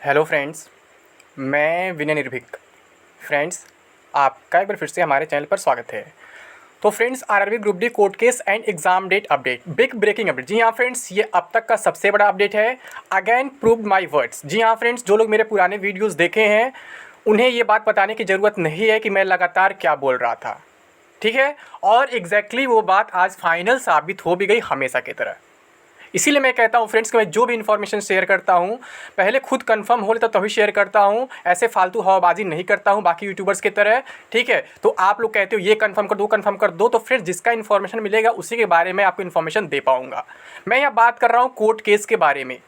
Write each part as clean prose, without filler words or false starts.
Hello friends, मैं विनय निर्भीक। Friends, आपका एक बार फिर से हमारे चैनल पर स्वागत है। तो friends, RRB group D court case and exam date update, big breaking update. जी हाँ फ्रेंड्स, ये अब तक का सबसे बड़ा अपडेट है। Again proved my words. जी हाँ फ्रेंड्स, जो लोग मेरे पुराने वीडियोस देखे हैं उन्हें ये बात बताने की ज़रूरत नहीं है कि मैं लगातार क्या बोल रहा था। ठीक है, और एग्जैक्टली वो बात आज फाइनल साबित हो भी गई हमेशा की तरह। इसीलिए मैं कहता हूँ फ्रेंड्स कि मैं जो भी इन्फॉर्मेशन शेयर करता हूँ पहले खुद कंफर्म हो लेता तभी शेयर करता हूँ। ऐसे फालतू हवाबाजी नहीं करता हूँ बाकी यूट्यूबर्स की तरह। ठीक है, तो आप लोग कहते हो ये कंफर्म कर दो कंफर्म कर दो, तो फिर जिसका इन्फॉर्मेशन मिलेगा उसी के बारे में आपको इन्फॉर्मेशन दे पाऊँगा। मैं यहाँ बात कर रहा हूँ कोर्ट केस के बारे में।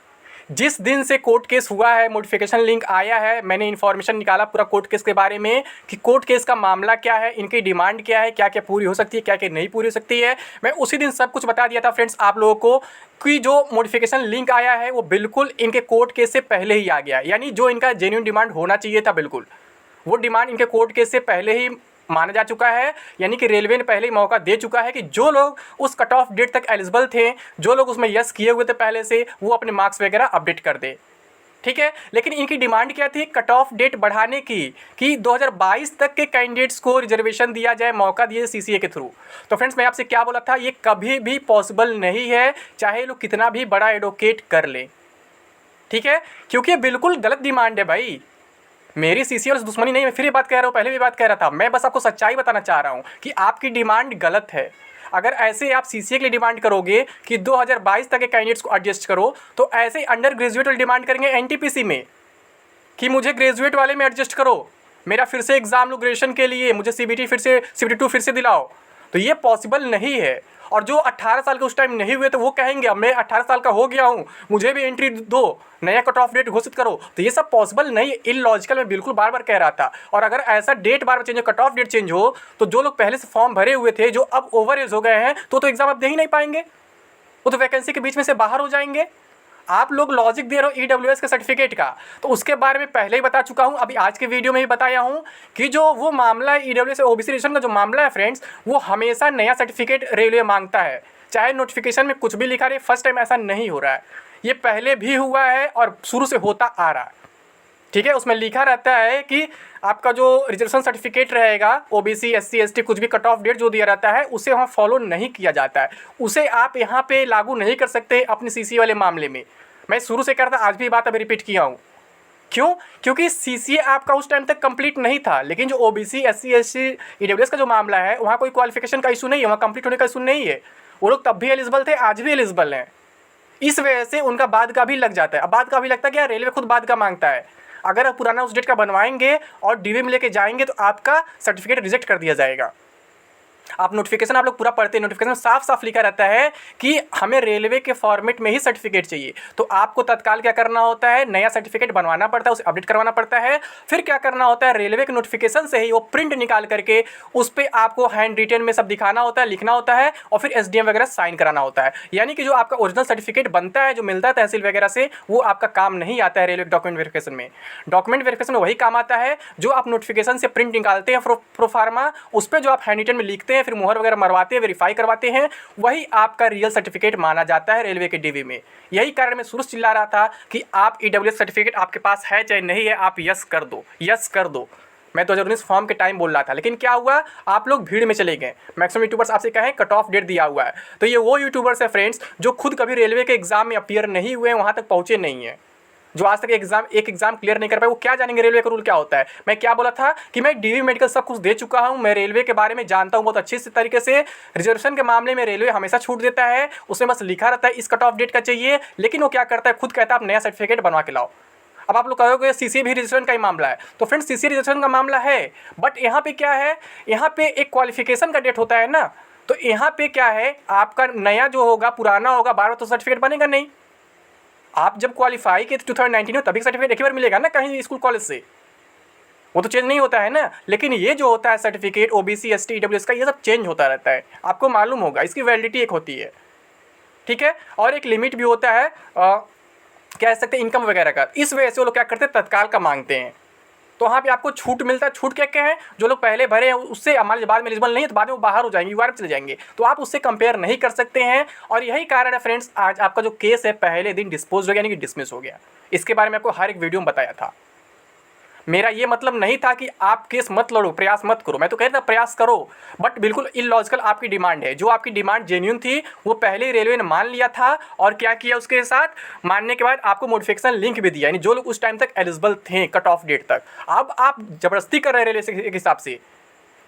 जिस दिन से कोर्ट केस हुआ है, नोटिफिकेशन लिंक आया है, मैंने इन्फॉर्मेशन निकाला पूरा कोर्ट केस के बारे में कि कोर्ट केस का मामला क्या है, इनकी डिमांड क्या है, क्या क्या पूरी हो सकती है, क्या क्या नहीं पूरी हो सकती है। मैं उसी दिन सब कुछ बता दिया था फ्रेंड्स आप लोगों को कि जो नोटिफिकेशन लिंक आया है वो बिल्कुल इनके कोर्ट केस से पहले ही आ गया, यानी जो इनका जेन्युइन डिमांड होना चाहिए था बिल्कुल वो डिमांड इनके कोर्ट केस से पहले ही माना जा चुका है। यानी कि रेलवे ने पहले ही मौका दे चुका है कि जो लोग उस कट ऑफ डेट तक एलिजिबल थे, जो लोग उसमें यस किए हुए थे पहले से, वो अपने मार्क्स वगैरह अपडेट कर दे। ठीक है, लेकिन इनकी डिमांड क्या थी? कट ऑफ डेट बढ़ाने की कि 2022 तक के कैंडिडेट्स को रिजर्वेशन दिया जाए, मौका दिए सीसीए के थ्रू। तो फ्रेंड्स, मैं आपसे क्या बोला था, ये कभी भी पॉसिबल नहीं है, चाहे लोग कितना भी बड़ा एडवोकेट कर ले। ठीक है, क्योंकि ये बिल्कुल गलत डिमांड है भाई। मेरी सीसीएल से दुश्मनी नहीं, मैं फिर ये बात कह रहा हूँ, पहले भी बात कह रहा था। मैं बस आपको सच्चाई बताना चाह रहा हूँ कि आपकी डिमांड गलत है। अगर ऐसे आप सीसीए के लिए डिमांड करोगे कि 2022 तक के कैंडिडेट्स को एडजस्ट करो, तो ऐसे अंडर ग्रेजुएट वाले डिमांड करेंगे एनटीपीसी में कि मुझे ग्रेजुएट वाले में एडजस्ट करो, मेरा फिर से एग्जाम लो ग्रेजुएशन के लिए, मुझे सीबीटी फिर से सीबीटी 2 फिर से दिलाओ। तो ये पॉसिबल नहीं है। और जो 18 साल के उस टाइम नहीं हुए तो वो कहेंगे अब मैं 18 साल का हो गया हूँ, मुझे भी एंट्री दो, नया कट ऑफ डेट घोषित करो। तो ये सब पॉसिबल नहीं, इलॉजिकल, मैं बिल्कुल बार बार कह रहा था। और अगर ऐसा डेट बार बार चेंज हो, कट ऑफ डेट चेंज हो, तो जो लोग पहले से फॉर्म भरे हुए थे, जो अब ओवर एज हो गए हैं, तो एग्जाम अब दे ही नहीं पाएंगे, वो तो वैकेंसी के बीच में से बाहर हो जाएंगे। आप लोग लॉजिक दे रहे हो ईडब्ल्यूएस के सर्टिफिकेट का, तो उसके बारे में पहले ही बता चुका हूं, अभी आज के वीडियो में भी बताया हूं कि जो वो मामला है ईडब्ल्यूएस ओबीसी रिजर्वेशन का जो मामला है फ्रेंड्स, वो हमेशा नया सर्टिफिकेट रेलवे मांगता है, चाहे नोटिफिकेशन में कुछ भी लिखा रहे। फर्स्ट टाइम ऐसा नहीं हो रहा है, ये पहले भी हुआ है और शुरू से होता आ रहा है। ठीक है, उसमें लिखा रहता है कि आपका जो रिजर्वेशन सर्टिफिकेट रहेगा, ओबीसी एससी एसटी कुछ भी कट ऑफ डेट जो दिया रहता है उसे वहाँ फॉलो नहीं किया जाता है, उसे आप यहाँ पे लागू नहीं कर सकते अपने सीसी वाले मामले में। मैं शुरू से कह रहा था, आज भी बात अभी रिपीट किया हूँ। क्यों? क्योंकि सीसीए आपका उस टाइम तक कंप्लीट नहीं था, लेकिन जो ओबीसी एससी एसटी ईडब्ल्यूएस का जो मामला है वहाँ कोई क्वालिफिकेशन का इशू नहीं है, वहाँ कंप्लीट होने का इशू नहीं है। वो लोग तब भी एलिजिबल थे, आज भी एलिजिबल हैं। इस वजह से उनका बाद का भी लग जाता है। अब बाद का भी लगता है क्या, रेलवे खुद बाद का मांगता है। अगर आप पुराना उस डेट का बनवाएंगे और डीवी में लेके जाएंगे तो आपका सर्टिफिकेट रिजेक्ट कर दिया जाएगा। आप नोटिफिकेशन आप लोग पूरा पढ़ते हैं, नोटिफिकेशन में साफ साफ लिखा रहता है कि हमें रेलवे के फॉर्मेट में ही सर्टिफिकेट चाहिए। तो आपको तत्काल क्या करना होता है, नया सर्टिफिकेट बनवाना पड़ता है, उसे अपडेट करवाना पड़ता है। फिर क्या करना होता है, रेलवे के नोटिफिकेशन से ही वो प्रिंट निकाल करके उस पर आपको हैंड रिटन में सब दिखाना होता है, लिखना होता है, और फिर एसडीएम वगैरह साइन कराना होता है। यानी कि जो आपका ओरिजिनल सर्टिफिकेट बनता है, जो मिलता है तहसील वगैरह से, वो आपका काम नहीं आता है रेलवे डॉक्यूमेंट वेरिफिकेशन में। डॉक्यूमेंट वेरिफिकेशन में वही काम आता है जो आप नोटिफिकेशन से प्रिंट निकालते हैं प्रोफार्मा, उस पर जो आप हैंड रिटन में लिखते हैं, फिर मुहर वगैरह मरवाते हैं, वेरीफाई करवाते हैं, वही आपका रियल सर्टिफिकेट माना जाता है रेलवे के डीवी में। यही कारण मैं शुरू से चिल्ला रहा था कि आप ईडब्ल्यूएस सर्टिफिकेट आपके पास है चाहे नहीं है, आप यस कर दो, यस कर दो। मैं 2019 फॉर्म के टाइम बोल रहा था, लेकिन क्या हुआ, आप लोग भीड़ में चले गए। मैक्सिमम यूट्यूबर्स आपसे कहें कट ऑफ डेट दिया हुआ है, तो ये वो यूट्यूबर्स है फ्रेंड्स जो खुद कभी रेलवे के एग्जाम में अपीयर नहीं हुए, वहाँ तक पहुँचे नहीं हैं, जो आज तक एक एग्जाम क्लियर नहीं कर पाए, वो क्या जानेंगे रेलवे का रूल क्या होता है। मैं क्या बोला था कि मैं डीवी मेडिकल सब कुछ दे चुका हूं, मैं रेलवे के बारे में जानता हूं बहुत अच्छे से तरीके से। रिजर्वेशन के मामले में रेलवे हमेशा छूट देता है, उसमें बस लिखा रहता है इस कट ऑफ डेट का चाहिए, लेकिन वो क्या करता है, खुद कहता है आप नया सर्टिफिकेट बनवा के लाओ। अब आप लोग कहोगे सीसीए भी रिजर्वेशन का ही मामला है, तो फ्रेंड्स सीसीए रिजर्वेशन का मामला है, बट यहाँ पे क्या है, यहाँ पे एक क्वालिफिकेशन का डेट होता है ना। तो यहाँ पे क्या है, आपका नया जो होगा पुराना होगा, बार बार तो सर्टिफिकेट बनेगा नहीं। आप जब क्वालिफाई किए 2019 में तभी सर्टिफिकेट एक ही बार मिलेगा ना कहीं स्कूल कॉलेज से, वो तो चेंज नहीं होता है ना। लेकिन ये जो होता है सर्टिफिकेट ओबीसी एसटी ईडब्ल्यूएस का, ये सब चेंज होता रहता है, आपको मालूम होगा, इसकी वैलिडिटी एक होती है। ठीक है, और एक लिमिट भी होता है कह सकते हैं इनकम वगैरह का। इस वजह से वो लोग क्या करते हैं, तत्काल का मांगते हैं। तो वहाँ पे आपको छूट मिलता है। छूट क्या क्या है, जो लोग पहले भरे हैं उससे हमारे बाद में एलिजिबल नहीं है तो बाद में वो बाहर हो जाएंगे, यूआर में चले जाएंगे, तो आप उससे कंपेयर नहीं कर सकते हैं। और यही कारण है फ्रेंड्स, आज आपका जो केस है पहले दिन डिस्पोज हो गया, यानी कि डिसमिस हो गया। इसके बारे में आपको हर एक वीडियो में बताया था। मेरा ये मतलब नहीं था कि आप केस मत लड़ो, प्रयास मत करो, मैं तो कह रहा था प्रयास करो, बट बिल्कुल इलॉजिकल आपकी डिमांड है। जो आपकी डिमांड जेन्युइन थी वो पहले ही रेलवे ने मान लिया था, और क्या किया उसके साथ, मानने के बाद आपको मॉडिफिकेशन लिंक भी दिया, यानी जो लोग उस टाइम तक एलिजिबल थे कट ऑफ डेट तक। अब आप जबरदस्ती कर रहे हैं रेलवे से एक हिसाब से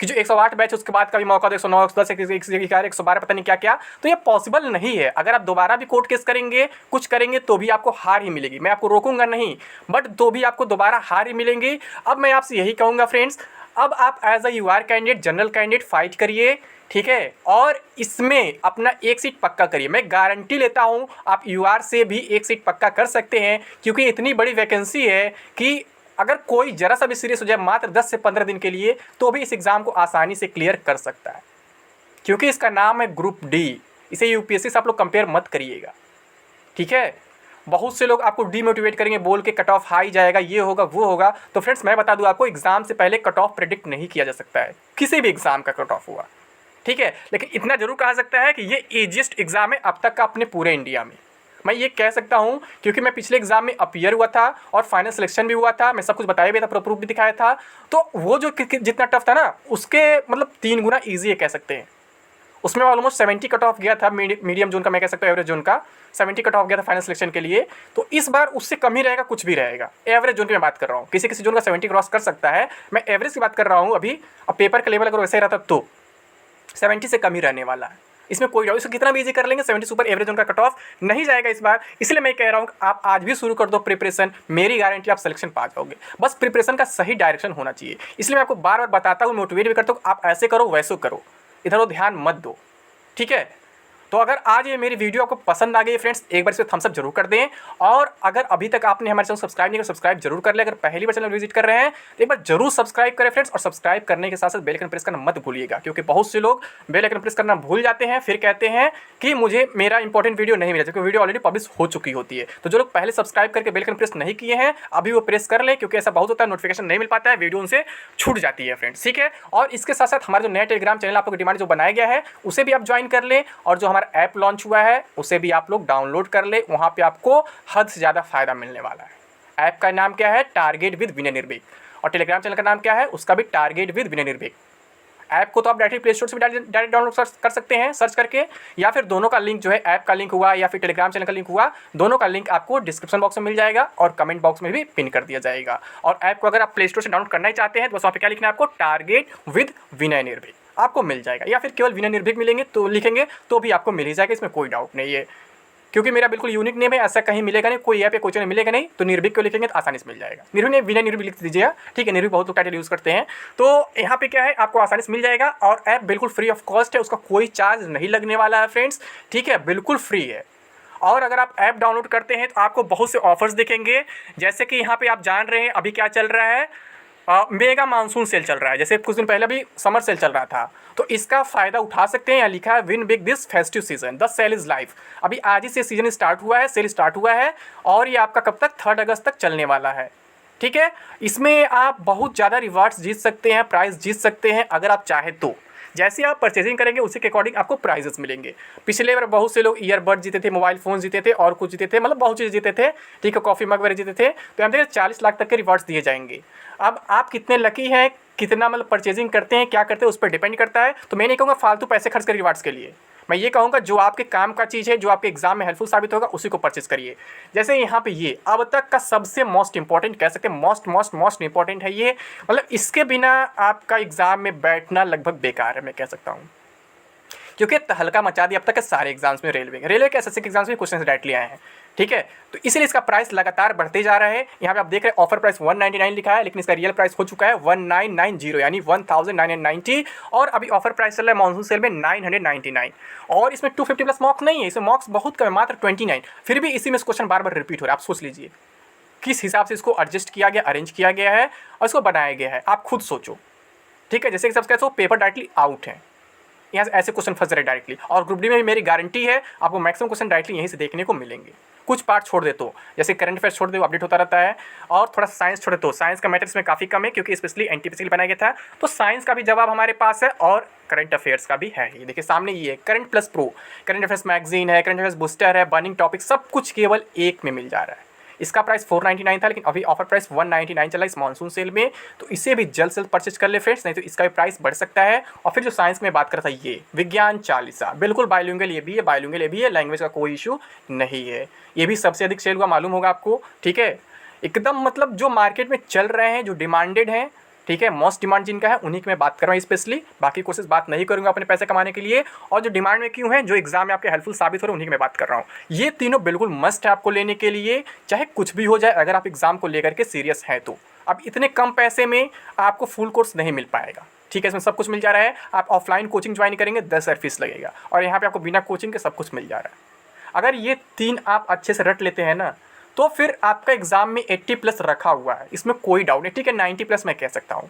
कि जो 108 बैच उसके बाद का भी मौका दो, 109, 110, 112 पता नहीं क्या क्या, तो ये पॉसिबल नहीं है। अगर आप दोबारा भी कोर्ट केस करेंगे, कुछ करेंगे, तो भी आपको हार ही मिलेगी। मैं आपको रोकूंगा नहीं, बट तो भी आपको दोबारा हार ही मिलेंगी। अब मैं आपसे यही कहूँगा फ्रेंड्स, अब आप as a UR candidate, general candidate fight करिए, ठीक है, और इसमें अपना एक सीट पक्का करिए। मैं गारंटी लेता हूँ आप यूआर से भी एक सीट पक्का कर सकते हैं, क्योंकि इतनी बड़ी वैकेंसी है कि अगर कोई जरा सा भी सीरियस हो जाए मात्र 10 से 15 दिन के लिए, तो भी इस एग्ज़ाम को आसानी से क्लियर कर सकता है, क्योंकि इसका नाम है ग्रुप डी। इसे यूपीएससी से आप लोग कंपेयर मत करिएगा, ठीक है। बहुत से लोग आपको डीमोटिवेट करेंगे बोल के कट ऑफ हाई जाएगा, ये होगा वो होगा। तो फ्रेंड्स मैं बता दूं आपको, एग्जाम से पहले कट ऑफ प्रेडिक्ट नहीं किया जा सकता है, किसी भी एग्जाम का कट ऑफ हुआ, ठीक है। लेकिन इतना जरूर कहा सकता है कि ये ईजीएस्ट एग्जाम है अब तक का अपने पूरे इंडिया में। मैं ये कह सकता हूँ क्योंकि मैं पिछले एग्जाम में अपीयर हुआ था और फाइनल सिलेक्शन भी हुआ था, मैं सब कुछ बताया भी था, प्रूफ भी दिखाया था। तो वो जो जितना टफ था ना, उसके मतलब 3 गुना ईजी है कह सकते हैं। उसमें ऑलमोस्ट 70 कट ऑफ गया था, मीडियम जोन का, मैं कह सकता हूँ एवरेज जोन का 70 कट ऑफ गया था फाइनल सिलेक्शन के लिए। तो इस बार उससे कम ही रहेगा, कुछ भी रहेगा। एवरेज जोन की मैं बात कर रहा हूँ, किसी किसी जोन का 70 क्रॉस कर सकता है, मैं एवरेज की बात कर रहा हूँ अभी। अब पेपर का लेवल अगर वैसे ही रहता तो 70 से कम ही रहने वाला है, इसमें कोई डाउट। इसको कितना भी इजी कर लेंगे, 70 सुपर एवरेज उनका कट ऑफ नहीं जाएगा इस बार। इसलिए मैं कह रहा हूँ आप आज भी शुरू कर दो प्रिपरेशन, मेरी गारंटी आप सिलेक्शन पा जाओगे। बस प्रिपरेशन का सही डायरेक्शन होना चाहिए। इसलिए मैं आपको बार बार बताता हूँ, मोटिवेट भी करता हूँ, आप ऐसे करो वैसे करो, इधर वो ध्यान मत दो, ठीक है। तो अगर आज ये मेरी वीडियो आपको पसंद आ गई फ्रेंड्स, एक बार इसे थम्स अप जरूर कर दें। और अगर अभी तक आपने हमारे चैनल सब्सक्राइब नहीं किया, सब्सक्राइब जरूर कर ले। अगर पहली बार चैनल विजिट कर रहे हैं तो एक बार जरूर सब्सक्राइब करें फ्रेंड्स, और सब्सक्राइब करने के साथ साथ बेल आइकन प्रेस करना मत भूलिएगा, क्योंकि बहुत से लोग बेल आइकन प्रेस करना भूल जाते हैं, फिर कहते हैं कि मुझे मेरा इंपॉर्टेंट वीडियो नहीं मिला, क्योंकि वीडियो ऑलरेडी पब्लिश हो चुकी होती है। तो जो लोग पहले सब्सक्राइब करके बेल आइकन प्रेस नहीं किए हैं, अभी वो प्रेस कर लें, क्योंकि ऐसा बहुत होता है नोटिफिकेशन नहीं मिल पाता है, वीडियो उनसे छूट जाती है फ्रेंड्स, ठीक है। और इसके साथ साथ हमारा जो नया टेलीग्राम चैनल आपको डिमांड जो बनाया गया है, उसे भी आप ज्वाइन कर लें। और जो हमारा ऐप लॉन्च हुआ है उसे भी आप लोग डाउनलोड कर ले, वहाँ पे आपको हद से ज़्यादा फायदा मिलने वाला है। ऐप का नाम क्या है, टारगेट विद विनय निर्भीक, और टेलीग्राम चैनल का नाम क्या है, उसका भी टारगेट विद विनय निर्भीक। ऐप को तो आप डायरेक्ट प्ले स्टोर से भी डायरेक्ट डाउनलोड कर सकते हैं सर्च करके, या फिर दोनों का लिंक जो है, ऐप का लिंक हुआ या फिर टेलीग्राम चैनल का लिंक हुआ, दोनों का लिंक आपको डिस्क्रिप्शन बॉक्स में मिल जाएगा और कमेंट बॉक्स में भी पिन कर दिया जाएगा। और ऐप को अगर आप प्ले स्टोर से डाउनलोड करना ही चाहते हैं तो बस वहाँ पे क्या लिखना है आपको, टारगेट विद विनय निर्भीक, आपको मिल जाएगा। या फिर केवल विनय निर्भीक मिलेंगे तो लिखेंगे तो भी आपको मिल ही जाएगा, इसमें कोई डाउट नहीं है, क्योंकि मेरा बिल्कुल यूनिक नेम है, ऐसा कहीं मिलेगा नहीं, कोई ऐप या कोई चैनल मिलेगा नहीं। तो निर्भीक को लिखेंगे तो आसानी से मिल जाएगा। निर्भीक ने विनय निर्भीक लिख दीजिएगा, ठीक है। निर्भीक बहुत लोग टाइटल यूज़ करते हैं, तो यहाँ पे क्या है आपको आसानी से मिल जाएगा। और ऐप बिल्कुल फ्री ऑफ कॉस्ट है, उसका कोई चार्ज नहीं लगने वाला है फ्रेंड्स, ठीक है, बिल्कुल फ्री है। और अगर आप ऐप डाउनलोड करते हैं तो आपको बहुत से ऑफर्स दिखेंगे, जैसे कि यहाँ पे आप जान रहे हैं अभी क्या चल रहा है, मेगा मानसून सेल चल रहा है। जैसे कुछ दिन पहले भी समर सेल चल रहा था, तो इसका फ़ायदा उठा सकते हैं। यहाँ लिखा है win big this festive season, the sale is live. अभी आज ही से सीजन स्टार्ट हुआ है, सेल स्टार्ट हुआ है, और ये आपका कब तक, 3 अगस्त तक चलने वाला है, ठीक है। इसमें आप बहुत ज़्यादा रिवार्ड्स जीत सकते हैं, प्राइज़ जीत सकते हैं अगर आप चाहें तो। जैसे आप परचेजिंग करेंगे उसी के अकॉर्डिंग आपको प्राइजेस मिलेंगे। पिछले बार बहुत से लोग ईयरबड जीते थे, मोबाइल फ़ोन जीते थे, और कुछ जीते थे, मतलब बहुत चीज़ जीते थे, ठीक है, कॉफ़ी मग वगैरह जीते थे। तो हम देखिए 40 लाख तक के रिवार्ड्स दिए जाएंगे। अब आप कितने लकी हैं, कितना मतलब परचेजिंग करते हैं, क्या करते हैं, उस पर डिपेंड करता है। तो मैं नहीं कहूँगा फालतू पैसे खर्च करें रिवार्ड्स के लिए, मैं ये कहूँगा जो आपके काम का चीज़ है, जो आपके एग्जाम में हेल्पफुल साबित होगा, उसी को परचेज करिए। जैसे यहाँ पे ये अब तक का सबसे मोस्ट इंपॉर्टेंट कह सकते हैं, मोस्ट इंपॉर्टेंट है ये, मतलब इसके बिना आपका एग्ज़ाम में बैठना लगभग बेकार है, मैं कह सकता हूँ, क्योंकि तहलका मचा दिया अब तक के सारे एग्जाम्स में। रेलवे के एसएससी के एग्जाम्स में क्वेश्चन डायरेक्टली आए हैं, ठीक है। तो इसलिए इसका प्राइस लगातार बढ़ते जा रहा है। यहाँ पे आप देख रहे हैं ऑफर प्राइस 199 लिखा है, लेकिन इसका रियल प्राइस हो चुका है 1990, यानी 1990। और अभी ऑफर प्राइस चल रहा है मानसून सेल में 999। और इसमें 250 प्लस मॉक्स नहीं है, इसमें मॉक्स बहुत कम है, मात्र 29। फिर भी इसी में क्वेश्चन बार बार रिपीट हो रहा है। आप सोच लीजिए किस हिसाब से इसको एडजस्ट किया गया, अरेंज किया गया है और इसको बनाया गया है, आप खुद सोचो, ठीक है। जैसे कि सबसे कहते हो पेपर डायरेक्टली आउट है, यहाँ से ऐसे क्वेश्चन फंस रहे डायरेक्टली। और ग्रुप डी में भी मेरी गारंटी है आपको मैक्सिमम क्वेश्चन डायरेक्टली यहीं से देखने को मिलेंगे। कुछ पार्ट छोड़ दे तो, जैसे करंट अफेयर्स छोड़ दे, वो अपडेट होता रहता है, और थोड़ा साइंस छोड़े तो साइंस का मैटर इसमें काफ़ी कम है क्योंकि स्पेशली एनटीपीसी के लिए बनाया गया था। तो साइंस का भी जवाब हमारे पास है और करंट अफेयर्स का भी है। ये देखिए सामने ये है current plus pro, current affairs magazine है, करंट अफेयर्स बूस्टर है, बर्निंग टॉपिक, सब कुछ केवल एक में मिल जा रहा है। इसका प्राइस 499 था, लेकिन अभी ऑफर प्राइस 199 चला इस मानसून सेल में, तो इसे भी जल्द से जल्द परचेज कर ले फ्रेंड्स, नहीं तो इसका भी प्राइस बढ़ सकता है। और फिर जो साइंस में बात करता है, ये विज्ञान चालीसा, बिल्कुल बायलिंगुअल ये भी है, बायलिंगुअल ये भी है, लैंग्वेज का कोई इशू नहीं है। ये भी सबसे अधिक सेल हुआ, मालूम होगा आपको, ठीक है। एकदम मतलब जो मार्केट में चल रहे हैं, जो डिमांडेड हैं, ठीक है, मोस्ट डिमांड जिनका है उन्हीं की मैं बात कर रहा हूँ स्पेशली, बाकी कोर्सेज बात नहीं करूँगा अपने पैसे कमाने के लिए। और जो डिमांड में क्यों है, जो एग्जाम में आपके हेल्पफुल साबित हो रहे हैं, उन्हीं की मैं बात कर रहा हूँ। ये तीनों बिल्कुल मस्ट है आपको लेने के लिए, चाहे कुछ भी हो जाए, अगर आप एग्जाम को लेकर के सीरियस हैं तो। अब इतने कम पैसे में आपको फुल कोर्स नहीं मिल पाएगा, ठीक है, इसमें सब कुछ मिल जा रहा है। आप ऑफलाइन कोचिंग ज्वाइन करेंगे 10,000 फीस लगेगा, और यहाँ पे आपको बिना कोचिंग के सब कुछ मिल जा रहा है। अगर ये तीन आप अच्छे से रट लेते हैं ना, तो फिर आपका एग्जाम में 80+ रखा हुआ है, इसमें कोई डाउट नहीं, ठीक है, 90+ मैं कह सकता हूँ।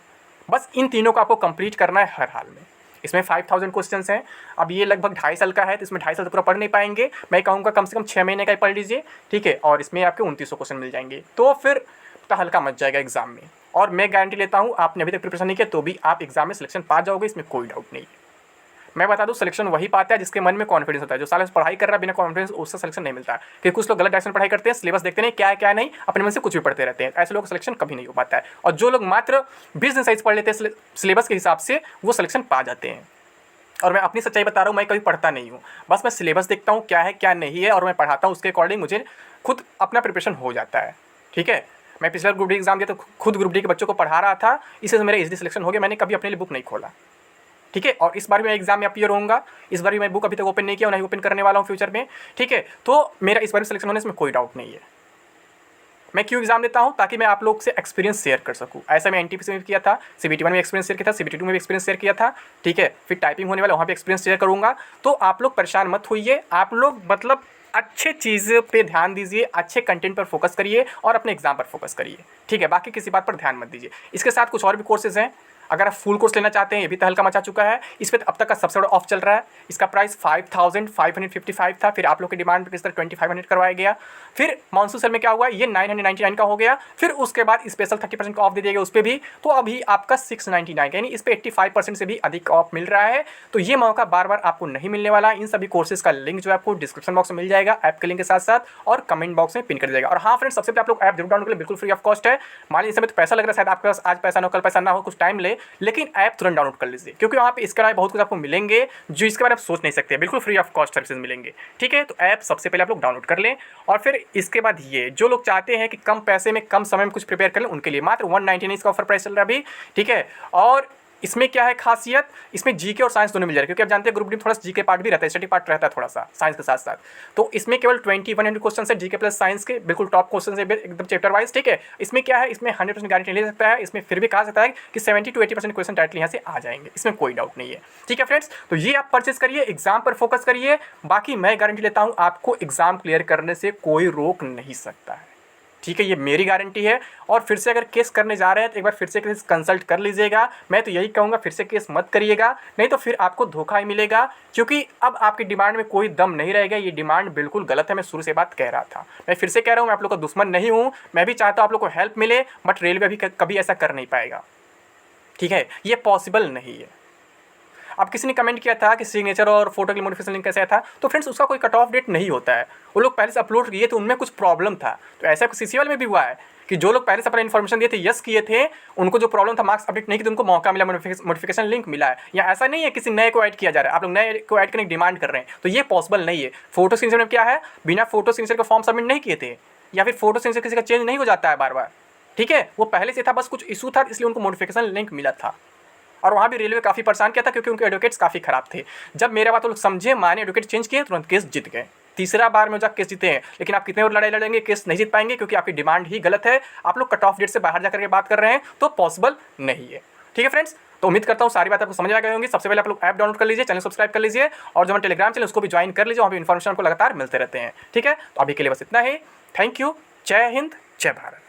बस इन तीनों को आपको कंप्लीट करना है हर हाल में। इसमें 5000 क्वेश्चंस हैं। अब ये लगभग 2.5 साल का है, तो इसमें 2.5 साल तो पूरा पढ़ नहीं पाएंगे, मैं कहूँगा कम से कम 6 महीने का ही पढ़ लीजिए, ठीक है, और इसमें आपके 2900 क्वेश्चन मिल जाएंगे, तो फिर हल्का मच जाएगा एग्जाम में। और मैं गारंटी लेता हूँ, आपने अभी तक प्रिपरेशन नहीं किया तो भी आप एग्जाम में सिलेक्शन पा जाओगे, इसमें कोई डाउट नहीं है। मैं बता दूं, सिलेक्शन वही पाता है जिसके मन में कॉन्फिडेंस होता है। जो साल से पढ़ाई कर रहा है बिना कॉन्फिडेंस, उससे सिलेक्शन नहीं मिलता है। क्योंकि कुछ लोग गलत डायरेक्शन पढ़ाई करते हैं, सिलेबस देखते नहीं क्या है क्या नहीं, अपने मन से कुछ भी पढ़ते रहते हैं, ऐसे लोगों का सिलेक्शन कभी नहीं हो पाता है। और जो लोग मात्र 20 दिन साइज पढ़ लेते हैं सिलेबस के हिसाब से, वो सिलेक्शन पा जाते हैं। और मैं अपनी सच्चाई बता रहा हूँ, मैं कभी पढ़ता नहीं हूँ, बस मैं सिलेबस देखता हूँ क्या है क्या नहीं है, और मैं पढ़ाता हूँ, उसके अकॉर्डिंग मुझे खुद अपना प्रिपरेशन हो जाता है, ठीक है। मैं पिछले ग्रुप डी एग्जाम दिया तो खुद ग्रुप डी के बच्चों को पढ़ा रहा था, इससे मेरा इजीली सिलेक्शन हो गया। मैंने कभी अपने लिए बुक नहीं खोला, ठीक है। और इस बार भी मैं एग्जाम में अपीयर होऊंगा, इस बार भी मैं बुक अभी तक ओपन नहीं किया और नहीं ओपन करने वाला हूँ फ्यूचर में, ठीक है। तो मेरा इस बार भी सिलेक्शन होने इसमें कोई डाउट नहीं है। मैं क्यों एग्जाम देता हूँ, ताकि मैं आप लोग से एक्सपीरियंस शेयर कर सकूँ। ऐसा मैं एनटीपीसी में किया था, CBT 1 में एक्सपीरियंस शेयर किया था, CBT 2 में भी एक्सपीरियंस शेयर किया था, ठीक है। फिर टाइपिंग होने वाला वहाँ पे एक्सपीरियंस शेयर करूँगा। तो आप लोग परेशान मत होइए, आप लोग मतलब अच्छे चीज़ पे ध्यान दीजिए, अच्छे कंटेंट पर फोकस करिए और अपने एग्जाम पर फोकस करिए, ठीक है। बाकी किसी बात पर ध्यान मत दीजिए। इसके साथ कुछ और भी कोर्सेज हैं, अगर आप फुल कोर्स लेना चाहते हैं, ये भी तहलका मचा चुका है। इस पर अब तक का सबसे बड़ा ऑफ चल रहा है। इसका प्राइस 5555 था, फिर आप लोग की डिमांड पर इस तरह 2500 करवाया गया। फिर मानसून सेल में क्या हुआ, ये 999 का हो गया। फिर उसके बाद स्पेशल 30% का ऑफ दे दिया गया उस पर भी, तो अभी आपका 699 यानी इस पर 85% से भी अधिक ऑफ मिल रहा है। तो ये मौका बार बार आपको नहीं मिलने वाला। इन सभी कोर्सेज का लिंक जो है आपको डिस्क्रिप्शन बॉक्स में मिल जाएगा, ऐप के लिंक के साथ साथ, और कमेंट बॉक्स में पिन कर जाएगा। और हाँ फ्रेंड्स, सबसे पहले आप लोग ऐप जरूर डाउनलोड कर ले, बिल्कुल फ्री ऑफ कॉस्ट है। मान लीजिए समय तो पैसा लग रहा है, शायद आपके पास आज पैसा ना हो, कल पैसा ना हो, कुछ टाइम ले, लेकिन ऐप तुरंत डाउनलोड कर लीजिए, क्योंकि वहाँ पे इसके अलावा बहुत कुछ आपको मिलेंगे जो इसके बारे में आप सोच नहीं सकते, बिल्कुल फ्री ऑफ कॉस्ट सर्विसेज मिलेंगे, ठीक है। तो ऐप सबसे पहले आप लोग डाउनलोड कर लें। और फिर इसके बाद ये जो लोग चाहते हैं कि कम पैसे में कम समय में कुछ प्रिपेयर कर लें, उनके लिए मात्र 199 का ऑफर प्राइस चल रहा है अभी, ठीक है। और इसमें क्या है खासियत, इसमें जीके और साइंस दोनों मिल जाएगा, क्योंकि आप जानते हैं ग्रुप डी में थोड़ा सा जीके पार्ट भी रहता है, स्टडी पार्ट रहता है थोड़ा सा साइंस के साथ साथ। तो इसमें केवल 2100 क्वेश्चन है जीके प्लस साइंस के, बिल्कुल टॉप क्वेश्चन है एकदम चैप्टर वाइज, ठीक है। इसमें क्या है, इसमें 100% गारंटी ले सकता है, इसमें फिर भी कहा जाता है कि 70 to 80% क्वेश्चन डायरेक्टली यहाँ से आ जाएंगे, इसमें कोई डाउट नहीं है, ठीक है फ्रेंड्स। तो ये आप परचेज करिए, एग्जाम पर फोकस करिए। बाकी मैं गारंटी लेता हूँ, आपको एग्जाम क्लियर करने से कोई रोक नहीं सकता है, ठीक है, ये मेरी गारंटी है। और फिर से अगर केस करने जा रहे हैं तो एक बार फिर से केस कंसल्ट कर लीजिएगा। मैं तो यही कहूँगा, फिर से केस मत करिएगा, नहीं तो फिर आपको धोखा ही मिलेगा, क्योंकि अब आपकी डिमांड में कोई दम नहीं रहेगा। ये डिमांड बिल्कुल गलत है, मैं शुरू से बात कह रहा था। मैं फिर से कह रहा हूँ, मैं आप लोग का दुश्मन नहीं हूँ, मैं भी चाहता हूँ आप लोग को हेल्प मिले, बट रेलवे भी कभी ऐसा कर नहीं पाएगा, ठीक है, ये पॉसिबल नहीं है। अब किसी ने कमेंट किया था कि सिग्नेचर और फोटो की मॉडिफिकेशन लिंक कैसे आया था, तो फ्रेंड्स उसका कोई कट ऑफ डेट नहीं होता है, वो लोग पहले से अपलोड किए तो उनमें कुछ प्रॉब्लम था। तो ऐसा CCL में भी हुआ है कि जो लोग पहले से अपना इन्फॉर्मेशन दिए थे, यस किए थे, उनको जो प्रॉब्लम था मार्क्स अपडेट नहीं किए, उनको मौका मिला, मॉडिफिकेशन लिंक मिला है। या ऐसा नहीं है किसी नए को ऐड किया जा रहा है, आप लोग नए को ऐड करने की डिमांड कर रहे हैं, तो ये पॉसिबल नहीं है। फोटो सिग्नेचर में क्या है, बिना फोटो सिग्नेचर का फॉर्म सबमिट नहीं किए थे, या फिर फोटो सिग्नेचर किसी का चेंज नहीं हो जाता है बार बार, ठीक है, वो पहले से था, बस कुछ इशू था, इसलिए उनको मॉडिफिकेशन लिंक मिला था। और वहाँ भी रेलवे काफ़ी परेशान किया था, क्योंकि उनके एडवोकेट्स काफ़ी खराब थे। जब मेरा बात वो लोग समझे, माने, एडवोकेट चेंज किए, तुरंत केस जीत गए। तीसरा बार में जाकर केस जीते हैं, लेकिन आप कितने और लड़ाई लड़ेंगे, केस नहीं जीत पाएंगे, क्योंकि आपकी डिमांड ही गलत है। आप लोग कट ऑफ डेट से बाहर जाकर के बात कर रहे हैं, तो पॉसिबल नहीं है, ठीक है फ्रेंड्स। तो उम्मीद करता हूँ सारी बात आपको समझ आ गई होंगी। सबसे पहले आप लोग ऐप डाउनलोड कर लीजिए, चैनल सब्सक्राइब कर लीजिए, और जो हमारे टेलीग्राम चैनल उसको भी ज्वाइन कर लीजिए, वहाँ भी इन्फॉर्मेशन आपको लगातार मिलते रहते हैं, ठीक है। तो अभी के लिए बस इतना ही। थैंक यू, जय हिंद, जय भारत।